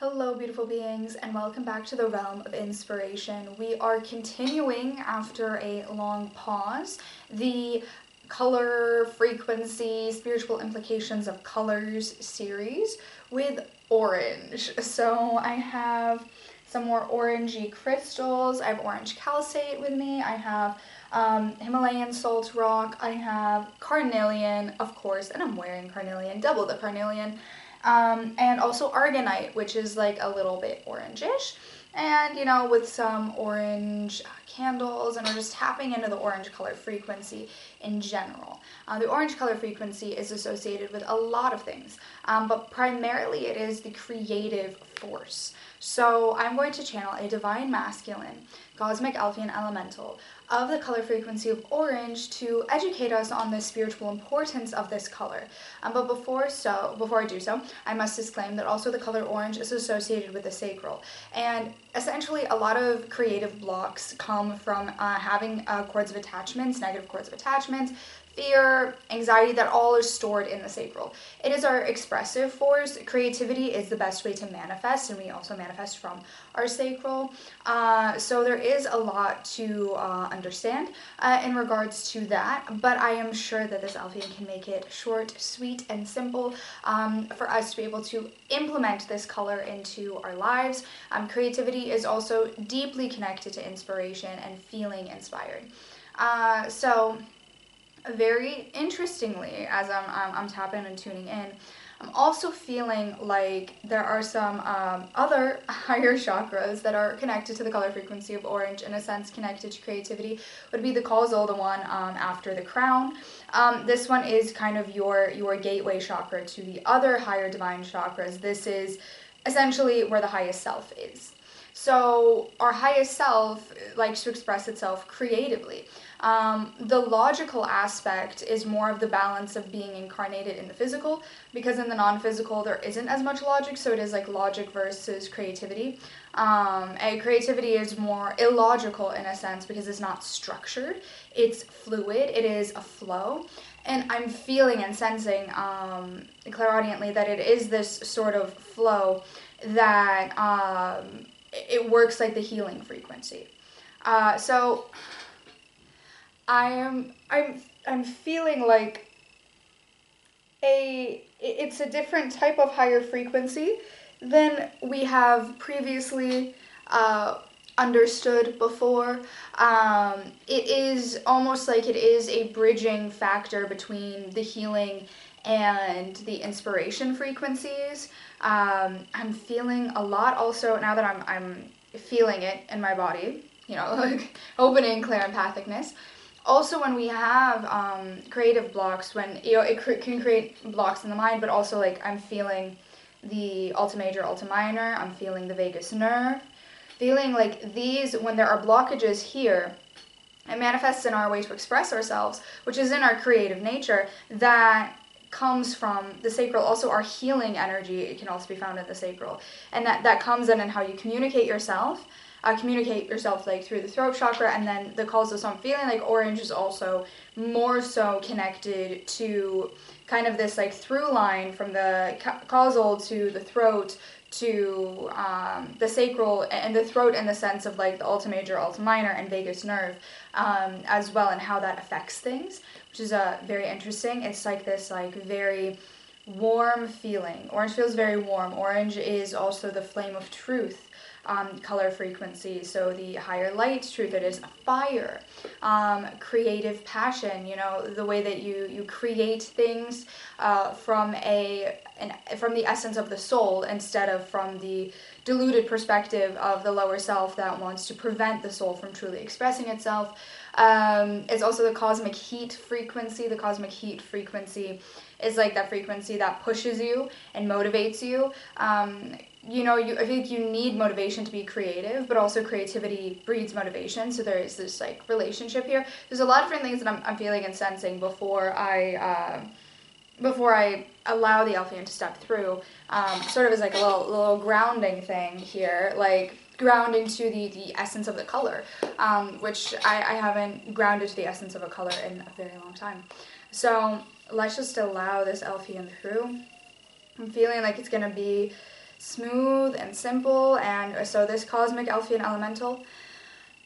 Hello, beautiful beings, and welcome back to the realm of inspiration. We are continuing after a long pause the color, frequency, spiritual implications of colors series with orange. So I have some more orangey crystals. I have orange calcite with me. I have Himalayan salt rock. I have carnelian, of course, and I'm wearing carnelian, double the carnelian. And also argonite, which is like a little bit orangish, and with some orange candles, and we're just tapping into the orange color frequency in general. The orange color frequency is associated with a lot of things, but primarily it is the creative force. So I'm going to channel a Divine Masculine Cosmic Elfian Elemental of the color frequency of orange to educate us on the spiritual importance of this color. But before I do so, I must disclaim that also the color orange is associated with the sacral. And essentially a lot of creative blocks come from having cords of attachments, negative cords of attachments, fear, anxiety, that all is stored in the sacral. It is our expressive force. Creativity is the best way to manifest, and we also manifest from our sacral. So there is a lot to understand in regards to that, but I am sure that this Elfian can make it short, sweet, and simple for us to be able to implement this color into our lives. Creativity is also deeply connected to inspiration and feeling inspired. So very interestingly, as I'm tapping and tuning in, I'm also feeling like there are some other higher chakras that are connected to the color frequency of orange, in a sense connected to creativity. Would be the causal, the one after the crown. This one is kind of your gateway chakra to the other higher divine chakras. This is essentially where the highest self is. So our highest self likes to express itself creatively. The logical aspect is more of the balance of being incarnated in the physical, because in the non-physical there isn't as much logic, so it is like logic versus creativity. And creativity is more illogical in a sense because it's not structured, it's fluid, it is a flow. And I'm feeling and sensing clairaudiently that it is this sort of flow that it works like the healing frequency. So I'm feeling like it's a different type of higher frequency than we have previously understood before. It is almost like it is a bridging factor between the healing and the inspiration frequencies. I'm feeling a lot also now that I'm feeling it in my body, like opening clair-empathicness. Also, when we have creative blocks, when it can create blocks in the mind, but also like I'm feeling the Alta Major, Alta Minor, I'm feeling the vagus nerve, feeling like these, when there are blockages here, it manifests in our way to express ourselves, which is in our creative nature, that comes from the sacral. Also our healing energy, it can also be found in the sacral, and that comes in how you communicate yourself like through the throat chakra. And then the causal, so I'm feeling like orange is also more so connected to kind of this like through line from the causal to the throat to the sacral, and the throat in the sense of like the Alta Major, Alta Minor, and vagus nerve as well, and how that affects things, which is very interesting. It's like this like very warm feeling. Orange feels very warm. Orange is also the flame of truth color frequency, so the higher light truth. It is fire, creative passion, the way that you create things from the essence of the soul, instead of from the diluted perspective of the lower self that wants to prevent the soul from truly expressing itself. It's also the cosmic heat frequency. The cosmic heat frequency is like that frequency that pushes you and motivates you. I think you need motivation to be creative, but also creativity breeds motivation. So there is this like relationship here. There's a lot of different things that I'm feeling and sensing before I allow the Elfian to step through. Sort of as like a little grounding thing here, like grounding to the essence of the color, which I haven't grounded to the essence of a color in a very long time. So let's just allow this Elfian through. I'm feeling like it's gonna be smooth and simple. And so this Cosmic Elfian Elemental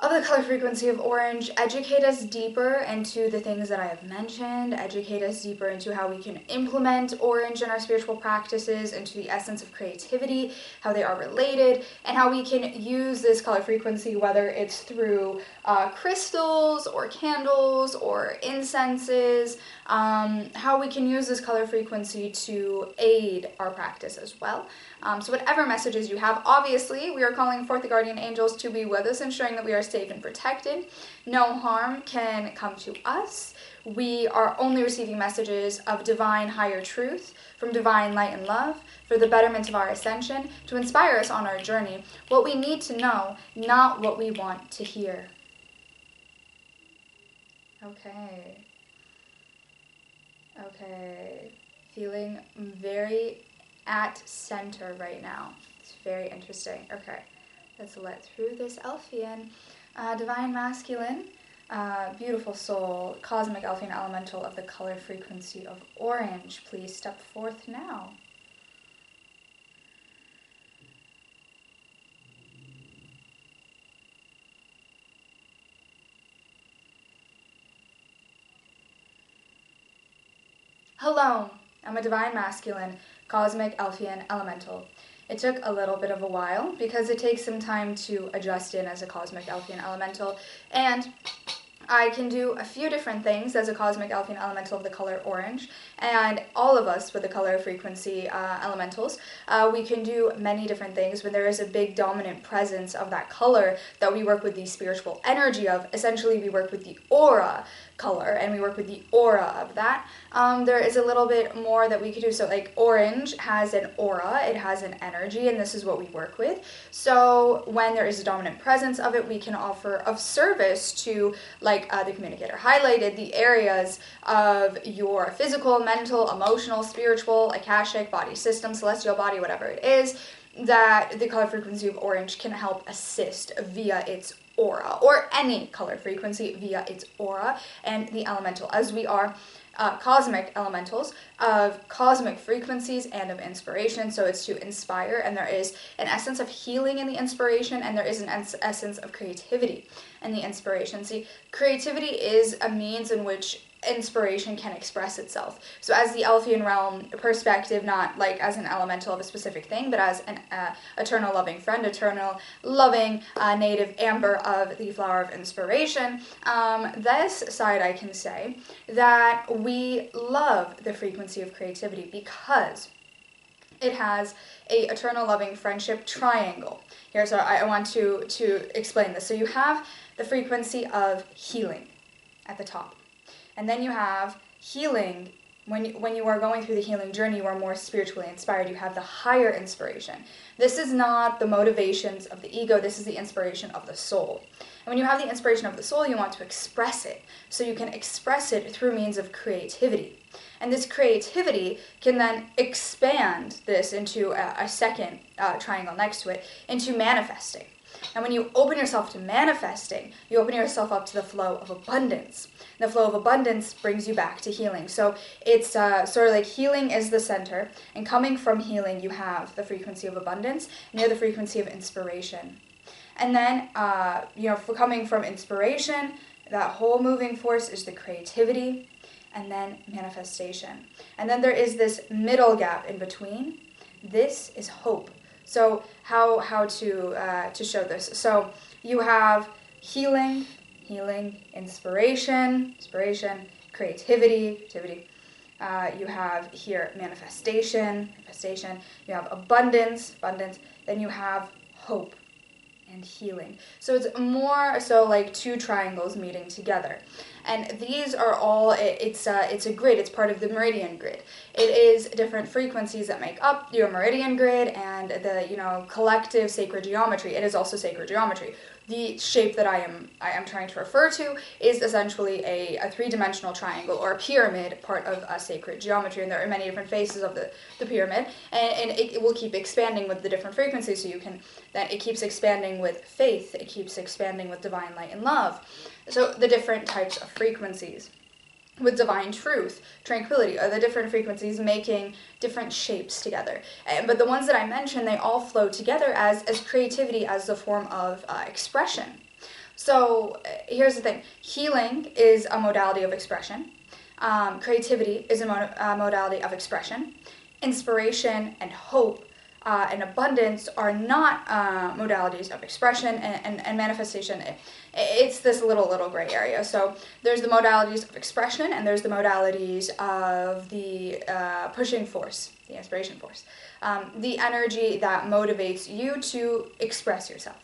of the color frequency of orange, educate us deeper into the things that I have mentioned, educate us deeper into how we can implement orange in our spiritual practices, into the essence of creativity, how they are related, and how we can use this color frequency, whether it's through crystals or candles or incenses, how we can use this color frequency to aid our practice as well. So whatever messages you have, obviously, we are calling forth the guardian angels to be with us, ensuring that we are safe and protected. No harm can come to us. We are only receiving messages of divine higher truth, from divine light and love, for the betterment of our ascension, to inspire us on our journey. What we need to know, not what we want to hear. Okay. Feeling very at center right now. It's very interesting. Okay, let's let through this Elfian. Divine Masculine, beautiful soul, Cosmic Elfian Elemental of the color frequency of orange. Please step forth now. Hello, I'm a Divine Masculine, Cosmic Elfian Elemental. It took a little bit of a while because it takes some time to adjust in as a Cosmic Elfian Elemental, and I can do a few different things as a Cosmic Elfian Elemental of the color orange, and all of us with the color frequency elementals, we can do many different things when there is a big dominant presence of that color that we work with the spiritual energy of. Essentially, we work with the aura color, and we work with the aura of that. There is a little bit more that we could do. So like orange has an aura, it has an energy, and this is what we work with. So when there is a dominant presence of it, we can offer of service to, like the communicator highlighted, the areas of your physical, mental, emotional, spiritual, akashic, body system, celestial body, whatever it is, that the color frequency of orange can help assist via its aura, or any color frequency via its aura, and the elemental, as we are cosmic elementals of cosmic frequencies and of inspiration. So it's to inspire, and there is an essence of healing in the inspiration, and there is an essence of creativity in the inspiration. See, creativity is a means in which inspiration can express itself. So as the Elfian Realm perspective, not like as an elemental of a specific thing, but as an eternal loving friend, eternal loving native amber of the flower of inspiration, this side I can say that we love the frequency of creativity because it has a eternal loving friendship triangle. Here, so I want to explain this. So you have the frequency of healing at the top. And then you have healing. When you are going through the healing journey, you are more spiritually inspired. You have the higher inspiration. This is not the motivations of the ego. This is the inspiration of the soul. And when you have the inspiration of the soul, you want to express it. So you can express it through means of creativity. And this creativity can then expand this into a second triangle next to it, into manifesting. And when you open yourself to manifesting, you open yourself up to the flow of abundance. And the flow of abundance brings you back to healing. So it's sort of like healing is the center, and coming from healing, you have the frequency of abundance, and you have the frequency of inspiration. And then, for coming from inspiration, that whole moving force is the creativity, and then manifestation. And then there is this middle gap in between. This is hope. So how to show this? So you have healing, inspiration, creativity. You have here manifestation. You have abundance. Then you have hope and healing. So it's more so like two triangles meeting together. And these are all, it's a grid, it's part of the meridian grid. It is different frequencies that make up your meridian grid and the, collective sacred geometry. It is also sacred geometry. The shape that I am trying to refer to is essentially a three-dimensional triangle or a pyramid, part of a sacred geometry, and there are many different faces of the pyramid, and it will keep expanding with the different frequencies, so it keeps expanding with faith, it keeps expanding with divine light and love. So the different types of frequencies. with divine truth, tranquility, are the different frequencies making different shapes together. But the ones that I mentioned, they all flow together as creativity, as the form of expression. So here's the thing. Healing is a modality of expression. Creativity is a modality of expression. Inspiration and hope and abundance are not modalities of expression and manifestation. It's this little gray area. So there's the modalities of expression, and there's the modalities of the pushing force, the inspiration force, the energy that motivates you to express yourself.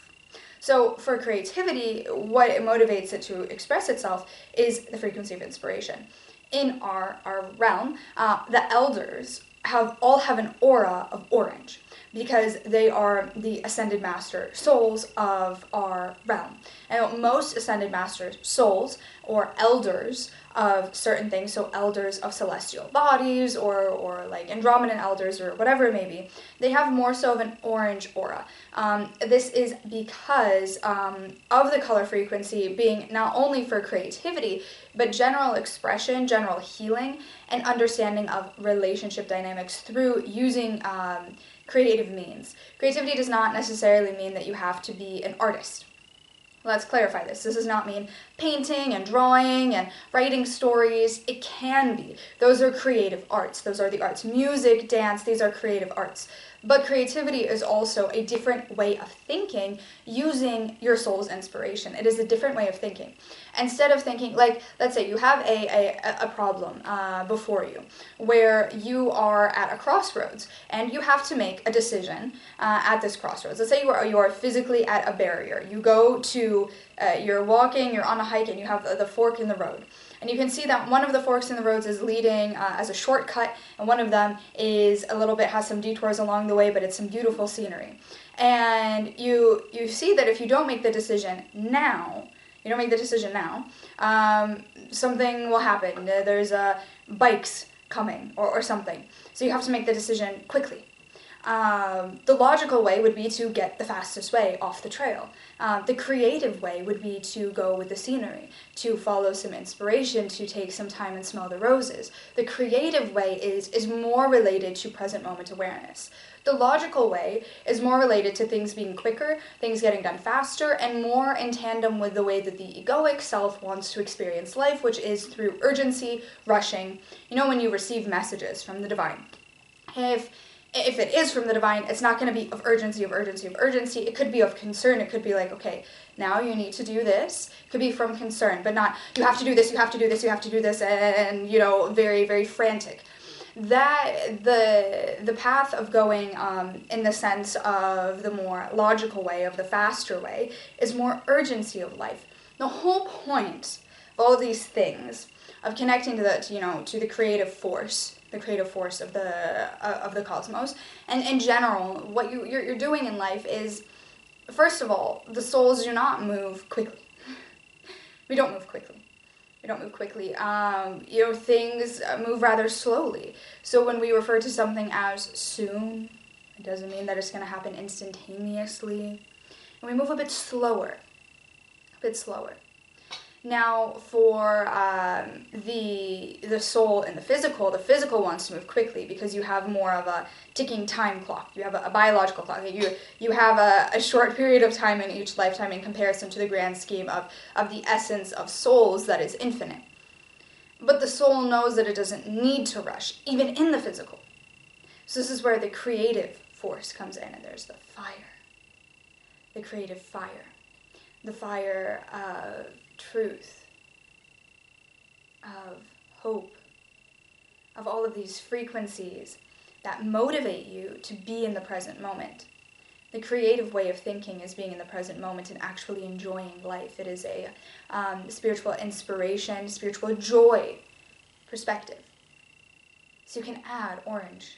So for creativity, what it motivates it to express itself is the frequency of inspiration. In our realm, the elders all have an aura of orange, because they are the ascended master souls of our realm. And most ascended master souls, or elders of certain things, so elders of celestial bodies, or like Andromedan elders, or whatever it may be, they have more so of an orange aura. This is because of the color frequency being not only for creativity, but general expression, general healing, and understanding of relationship dynamics through using creative means. Creativity does not necessarily mean that you have to be an artist. Let's clarify this. This does not mean painting and drawing and writing stories. It can be. Those are creative arts. Those are the arts. Music, dance, these are creative arts. But creativity is also a different way of thinking using your soul's inspiration. It is a different way of thinking. Instead of thinking, like, let's say you have a problem before you, where you are at a crossroads and you have to make a decision at this crossroads. Let's say you are physically at a barrier. You go to, you're walking, you're on a hike, and you have the fork in the road. And you can see that one of the forks in the roads is leading as a shortcut, and one of them is a little bit, has some detours along the way, but it's some beautiful scenery. And you see that if you don't make the decision now, something will happen. There's bikes coming or something. So you have to make the decision quickly. The logical way would be to get the fastest way off the trail. The creative way would be to go with the scenery, to follow some inspiration, to take some time and smell the roses. The creative way is more related to present moment awareness. The logical way is more related to things being quicker, things getting done faster, and more in tandem with the way that the egoic self wants to experience life, which is through urgency, rushing. You know, when you receive messages from the divine. If it is from the divine, it's not going to be of urgency. It could be of concern. It could be like, okay, now you need to do this. It could be from concern, but not, you have to do this, and, you know, very, very frantic. That, the path of going in the sense of the more logical way, of the faster way, is more urgency of life. The whole point of all of these things, of connecting to the creative force, of the cosmos, and in general, what you're doing in life is, first of all, the souls do not move quickly. We don't move quickly. Things move rather slowly. So when we refer to something as soon, it doesn't mean that it's going to happen instantaneously. And we move a bit slower. Now, for the soul and the physical wants to move quickly because you have more of a ticking time clock. You have a biological clock. You have a short period of time in each lifetime in comparison to the grand scheme of the essence of souls that is infinite. But the soul knows that it doesn't need to rush, even in the physical. So this is where the creative force comes in, and there's the fire. The creative fire. The fire of truth, of hope, of all of these frequencies that motivate you to be in the present moment. The creative way of thinking is being in the present moment and actually enjoying life. It is a spiritual inspiration, spiritual joy perspective. So you can add orange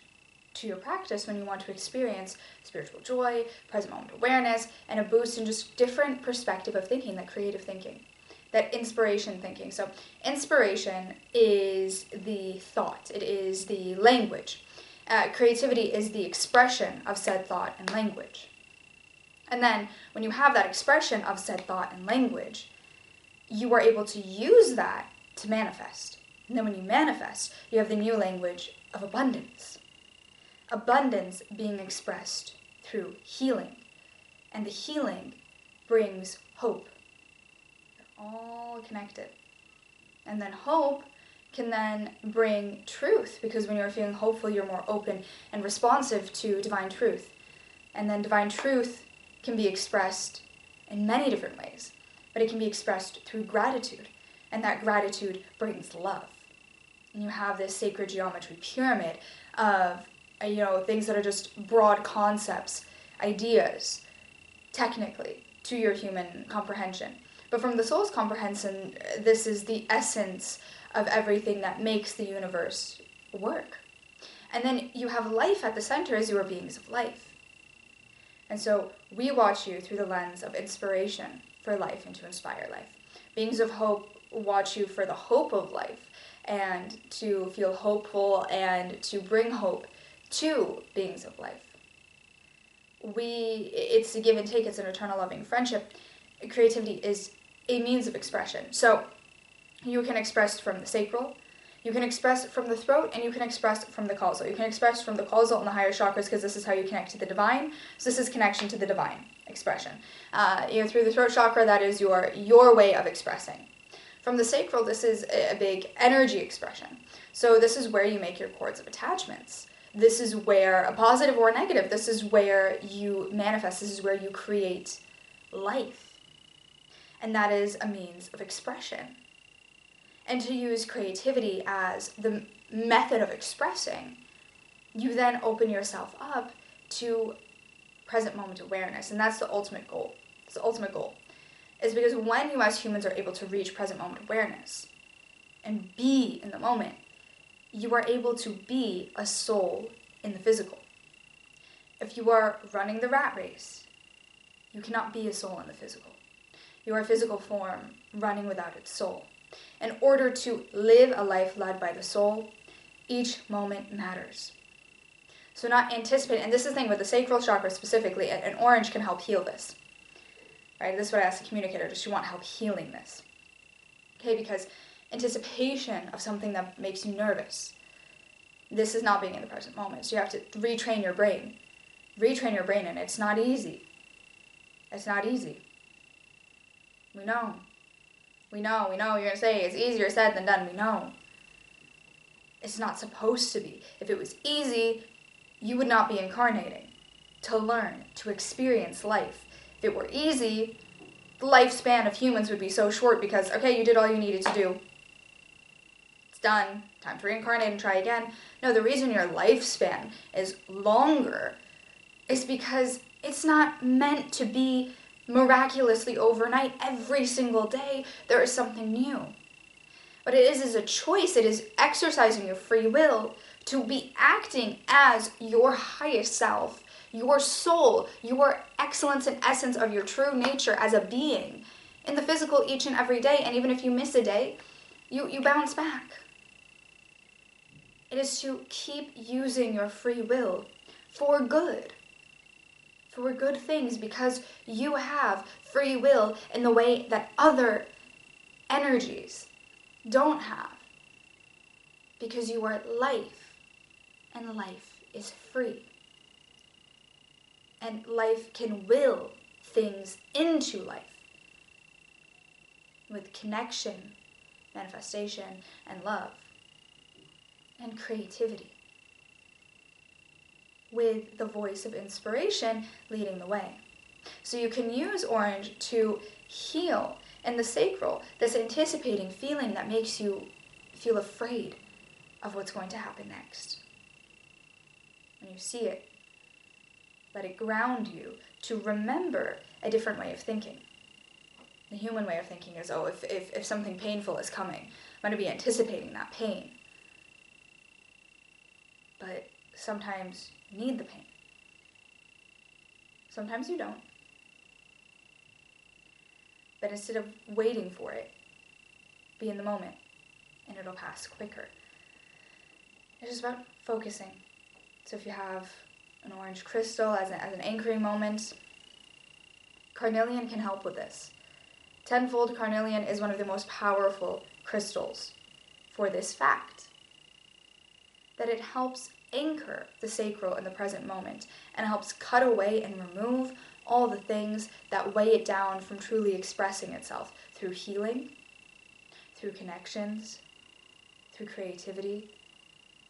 to your practice when you want to experience spiritual joy, present moment awareness, and a boost in just different perspective of thinking, that creative thinking. That inspiration thinking. So inspiration is the thought. It is the language. Creativity is the expression of said thought and language. And then when you have that expression of said thought and language, you are able to use that to manifest. And then when you manifest, you have the new language of abundance. Abundance being expressed through healing. And the healing brings hope. They're all connected. And then hope can then bring truth, because when you're feeling hopeful, you're more open and responsive to divine truth. And then divine truth can be expressed in many different ways, but it can be expressed through gratitude, and that gratitude brings love. And you have this sacred geometry pyramid of, things that are just broad concepts, ideas, technically, to your human comprehension. But from the soul's comprehension, this is the essence of everything that makes the universe work. And then you have life at the center as you are beings of life. And so we watch you through the lens of inspiration for life and to inspire life. Beings of hope watch you for the hope of life and to feel hopeful and to bring hope to beings of life. It's a give and take, it's an eternal loving friendship. Creativity is a means of expression. So you can express from the sacral, you can express from the throat, and you can express from the causal. You can express from the causal and the higher chakras, because this is how you connect to the divine. So this is connection to the divine expression. Through the throat chakra, that is your way of expressing. From the sacral, this is a big energy expression. So this is where you make your cords of attachments. This is where, a positive or a negative, this is where you manifest, this is where you create life. And that is a means of expression. And to use creativity as the method of expressing, you then open yourself up to present moment awareness. And that's the ultimate goal. It's the ultimate goal. Is because when you as humans are able to reach present moment awareness and be in the moment, you are able to be a soul in the physical. If you are running the rat race, you cannot be a soul in the physical. You are a physical form running without its soul. In order to live a life led by the soul, each moment matters. So not anticipate, and this is the thing with the sacral chakra specifically, and orange can help heal this. Right? This is what I ask the communicator, does she want help healing this? Okay, because anticipation of something that makes you nervous, this is not being in the present moment. So you have to retrain your brain. Retrain your brain, and it's not easy. It's not easy. We know. You're going to say it's easier said than done. We know. It's not supposed to be. If it was easy, you would not be incarnating to learn, to experience life. If it were easy, the lifespan of humans would be so short because, okay, you did all you needed to do. It's done. Time to reincarnate and try again. No, the reason your lifespan is longer is because it's not meant to be miraculously overnight. Every single day there is something new. What it is a choice. It is exercising your free will to be acting as your highest self, your soul, your excellence and essence of your true nature as a being in the physical each and every day. And even if you miss a day, you bounce back. It is to keep using your free will for good. For good things, because you have free will in the way that other energies don't have. Because you are life, and life is free. And life can will things into life with connection, manifestation, and love, and creativity, with the voice of inspiration leading the way. So you can use orange to heal in the sacral, this anticipating feeling that makes you feel afraid of what's going to happen next. When you see it, let it ground you to remember a different way of thinking. The human way of thinking is, if something painful is coming, I'm going to be anticipating that pain. But sometimes you need the pain. Sometimes you don't. But instead of waiting for it, be in the moment, and it'll pass quicker. It's just about focusing. So if you have an orange crystal as an anchoring moment, carnelian can help with this. Tenfold carnelian is one of the most powerful crystals for this fact, that it helps anchor the sacral in the present moment and helps cut away and remove all the things that weigh it down from truly expressing itself through healing, through connections, through creativity.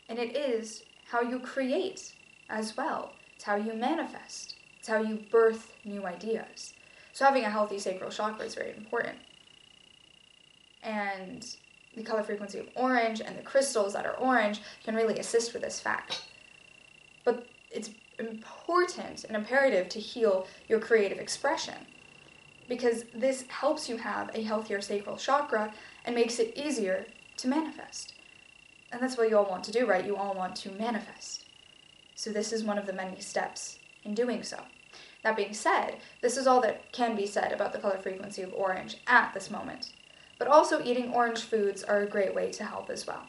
And it is how you create as well. It's how you manifest. It's how you birth new ideas. So having a healthy sacral chakra is very important. And the color frequency of orange and the crystals that are orange can really assist with this fact. But it's important and imperative to heal your creative expression, because this helps you have a healthier sacral chakra and makes it easier to manifest. And that's what you all want to do, right? You all want to manifest. So this is one of the many steps in doing so. That being said, this is all that can be said about the color frequency of orange at this moment. But also eating orange foods are a great way to help as well.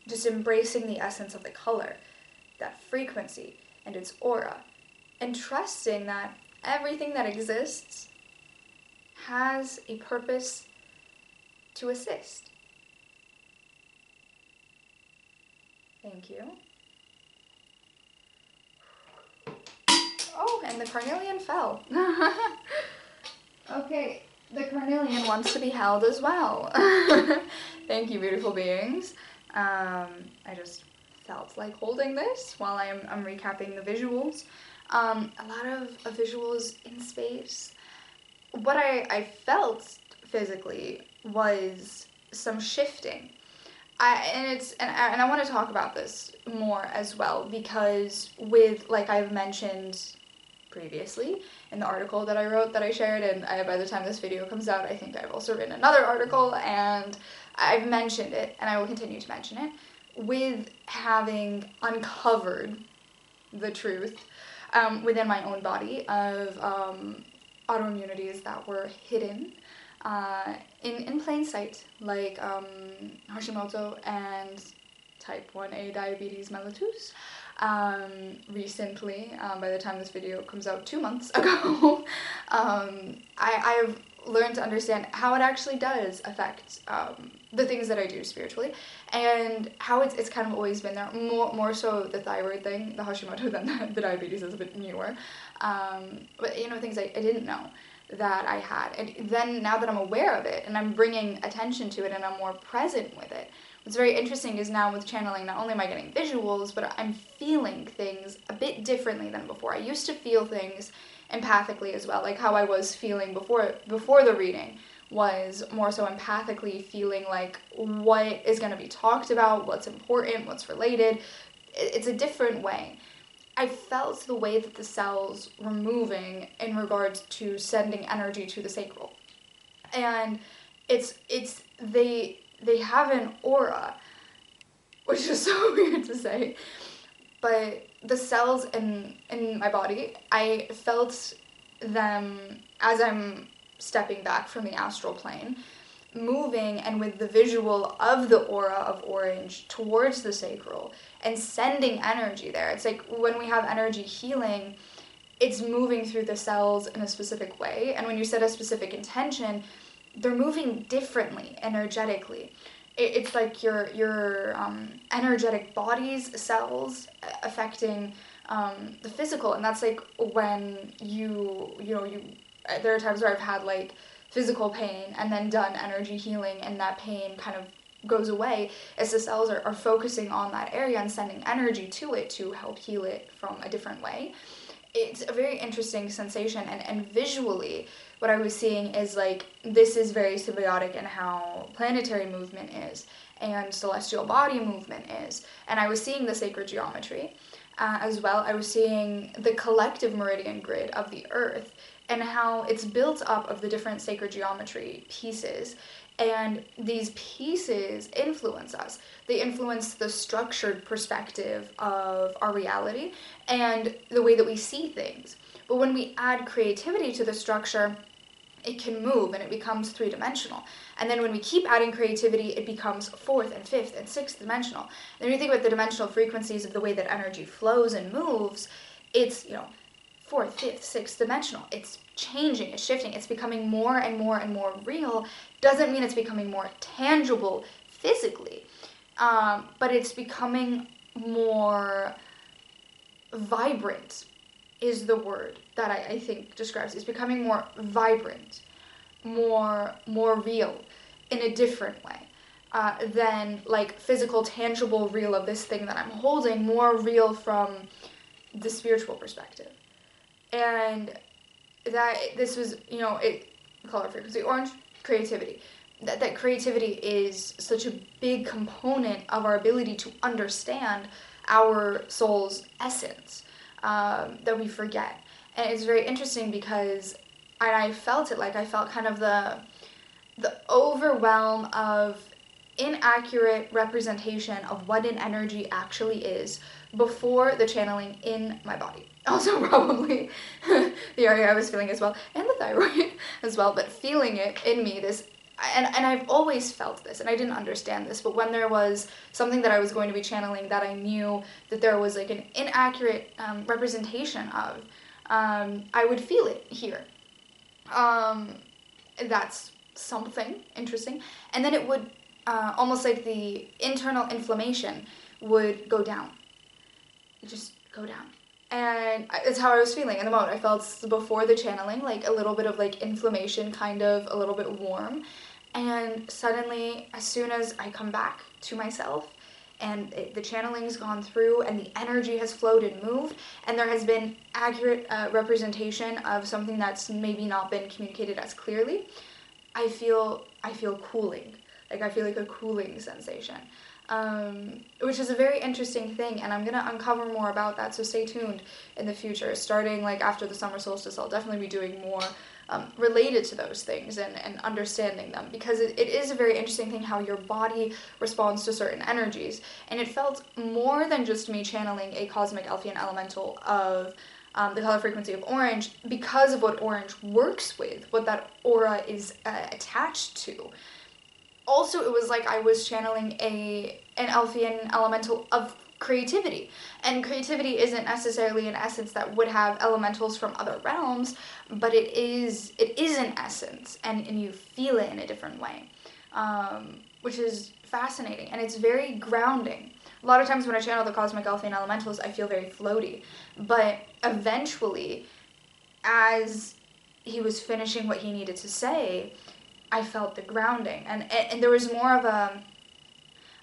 Just embracing the essence of the color, that frequency and its aura, and trusting that everything that exists has a purpose to assist. Thank you. Oh, and the carnelian fell. Okay, the carnelian wants to be held as well. Thank you, beautiful beings. I just felt like holding this while I'm recapping the visuals. A lot of visuals in space. What I felt physically was some shifting. And I want to talk about this more as well, because with, like I've mentioned previously in the article that I wrote that I shared, and by the time this video comes out, I think I've also written another article, and I've mentioned it, and I will continue to mention it, with having uncovered the truth within my own body of autoimmunities that were hidden in plain sight, like Hashimoto and type 1A diabetes mellitus. Recently, by the time this video comes out 2 months ago, I've learned to understand how it actually does affect the things that I do spiritually, and how it's kind of always been there, more so the thyroid thing, the Hashimoto, than the diabetes is a bit newer, but things I didn't know that I had, and then now that I'm aware of it, and I'm bringing attention to it, and I'm more present with it, what's very interesting is now with channeling, not only am I getting visuals, but I'm feeling things a bit differently than before. I used to feel things empathically as well, like how I was feeling before the reading was more so empathically feeling like what is going to be talked about, what's important, what's related. It's a different way. I felt the way that the cells were moving in regards to sending energy to the sacral. And they have an aura, which is so weird to say, but the cells in my body, I felt them as I'm stepping back from the astral plane, moving, and with the visual of the aura of orange towards the sacral and sending energy there. It's like when we have energy healing, it's moving through the cells in a specific way, and when you set a specific intention, they're moving differently energetically. It's like your energetic body's cells affecting the physical, and that's like when you there are times where I've had like physical pain and then done energy healing, and that pain kind of goes away as the cells are focusing on that area and sending energy to it to help heal it from a different way. It's a very interesting sensation, and visually what I was seeing is like this is very symbiotic in how planetary movement is and celestial body movement is, and I was seeing the sacred geometry as well. I was seeing the collective meridian grid of the earth and how it's built up of the different sacred geometry pieces, and these pieces influence us. They influence the structured perspective of our reality and the way that we see things. But when we add creativity to the structure, it can move and it becomes 3-dimensional. And then when we keep adding creativity, it becomes 4th and 5th and 6th dimensional. And when you think about the dimensional frequencies of the way that energy flows and moves, it's 4th, 5th, 6th dimensional. It's changing, it's shifting, it's becoming more and more and more real. Doesn't mean it's becoming more tangible physically. but it's becoming more vibrant is the word that I think describes it. It's becoming more vibrant, more real in a different way than like physical, tangible real of this thing that I'm holding, more real from the spiritual perspective. And that this was, color frequency, orange, creativity. That creativity is such a big component of our ability to understand our soul's essence that we forget. And it's very interesting because I felt it, like I felt kind of the overwhelm of inaccurate representation of what an energy actually is before the channeling in my body. Also probably the area I was feeling as well, and the thyroid as well, but feeling it in me, this, and I've always felt this, and I didn't understand this, but when there was something that I was going to be channeling that I knew that there was like an inaccurate representation of, I would feel it here. That's something interesting. And then it would, almost like the internal inflammation would go down. Just go down. And it's how I was feeling in the moment. I felt before the channeling, like a little bit of like inflammation, kind of a little bit warm. And suddenly, as soon as I come back to myself, and the channeling's gone through, and the energy has flowed and moved, and there has been accurate representation of something that's maybe not been communicated as clearly, I feel cooling. Like I feel like a cooling sensation, which is a very interesting thing, and I'm gonna uncover more about that. So stay tuned in the future. Starting like after the summer solstice, I'll definitely be doing more related to those things and understanding them, because it is a very interesting thing how your body responds to certain energies. And it felt more than just me channeling a Cosmic Elfian Elemental of the color frequency of orange, because of what orange works with, what that aura is attached to. Also, it was like I was channeling an Elfian Elemental of creativity. And creativity isn't necessarily an essence that would have elementals from other realms, but it is an essence, and you feel it in a different way, which is fascinating, and it's very grounding. A lot of times when I channel the Cosmic Elfian Elementals, I feel very floaty, but eventually, as he was finishing what he needed to say, I felt the grounding, and there was more of a,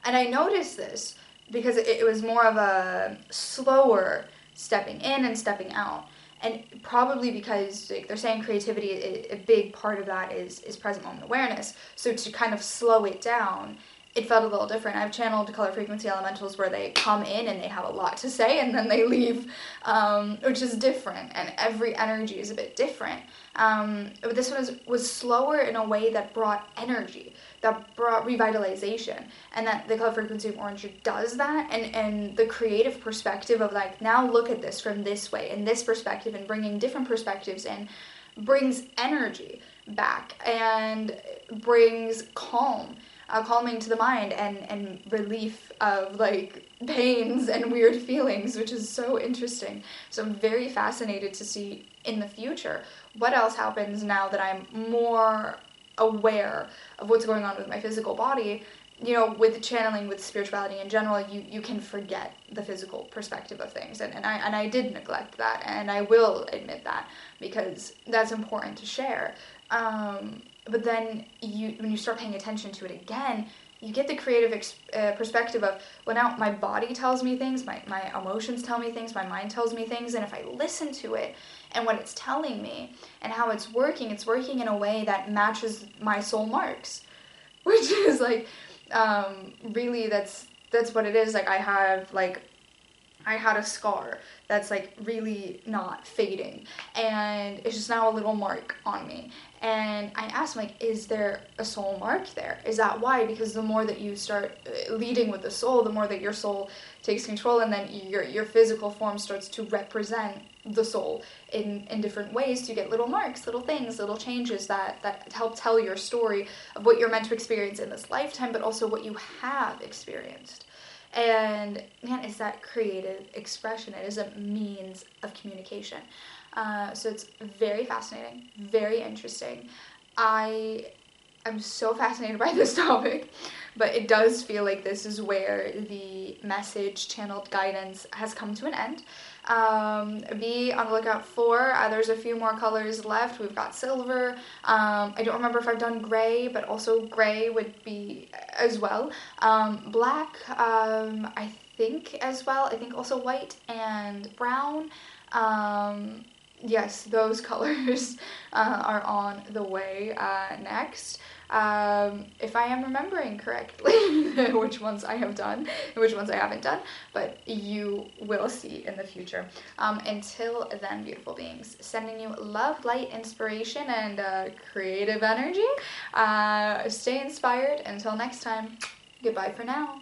and I noticed this because it was more of a slower stepping in and stepping out, and probably because like, they're saying creativity, a big part of that is present moment awareness, so to kind of slow it down, it felt a little different. I've channeled color frequency elementals where they come in and they have a lot to say and then they leave, which is different, and every energy is a bit different. But this one was slower in a way that brought energy, that brought revitalization, and that the color frequency of orange does that, and the creative perspective of like, now look at this from this way, and this perspective, and bringing different perspectives in, brings energy back, and brings calming to the mind, and relief of like pains and weird feelings, which is so interesting. So I'm very fascinated to see in the future what else happens now that I'm more aware of what's going on with my physical body. With channeling, with spirituality in general, you can forget the physical perspective of things, and I did neglect that, and I will admit that, because that's important to share. But then when you start paying attention to it again, you get the creative perspective of, well, now my body tells me things, my emotions tell me things, my mind tells me things, and if I listen to it and what it's telling me and how it's working in a way that matches my soul marks, which is like, really that's what it is. Like I had a scar that's like really not fading, and it's just now a little mark on me. And I asked him, like, is there a soul mark there? Is that why? Because the more that you start leading with the soul, the more that your soul takes control, and then your physical form starts to represent the soul in different ways. You get little marks, little things, little changes that help tell your story of what you're meant to experience in this lifetime, but also what you have experienced. And man, it's that creative expression. It is a means of communication. So it's very fascinating, very interesting. I I'm so fascinated by this topic, but it does feel like this is where the message channeled guidance has come to an end. Be on the lookout for, there's a few more colors left. We've got silver. I don't remember if I've done gray, but also gray would be as well. Black, I think as well. I think also white and brown. Yes, those colors are on the way next. If I am remembering correctly which ones I have done and which ones I haven't done, but you will see in the future. Until then, beautiful beings, sending you love, light, inspiration, and creative energy. Stay inspired. Until next time, goodbye for now.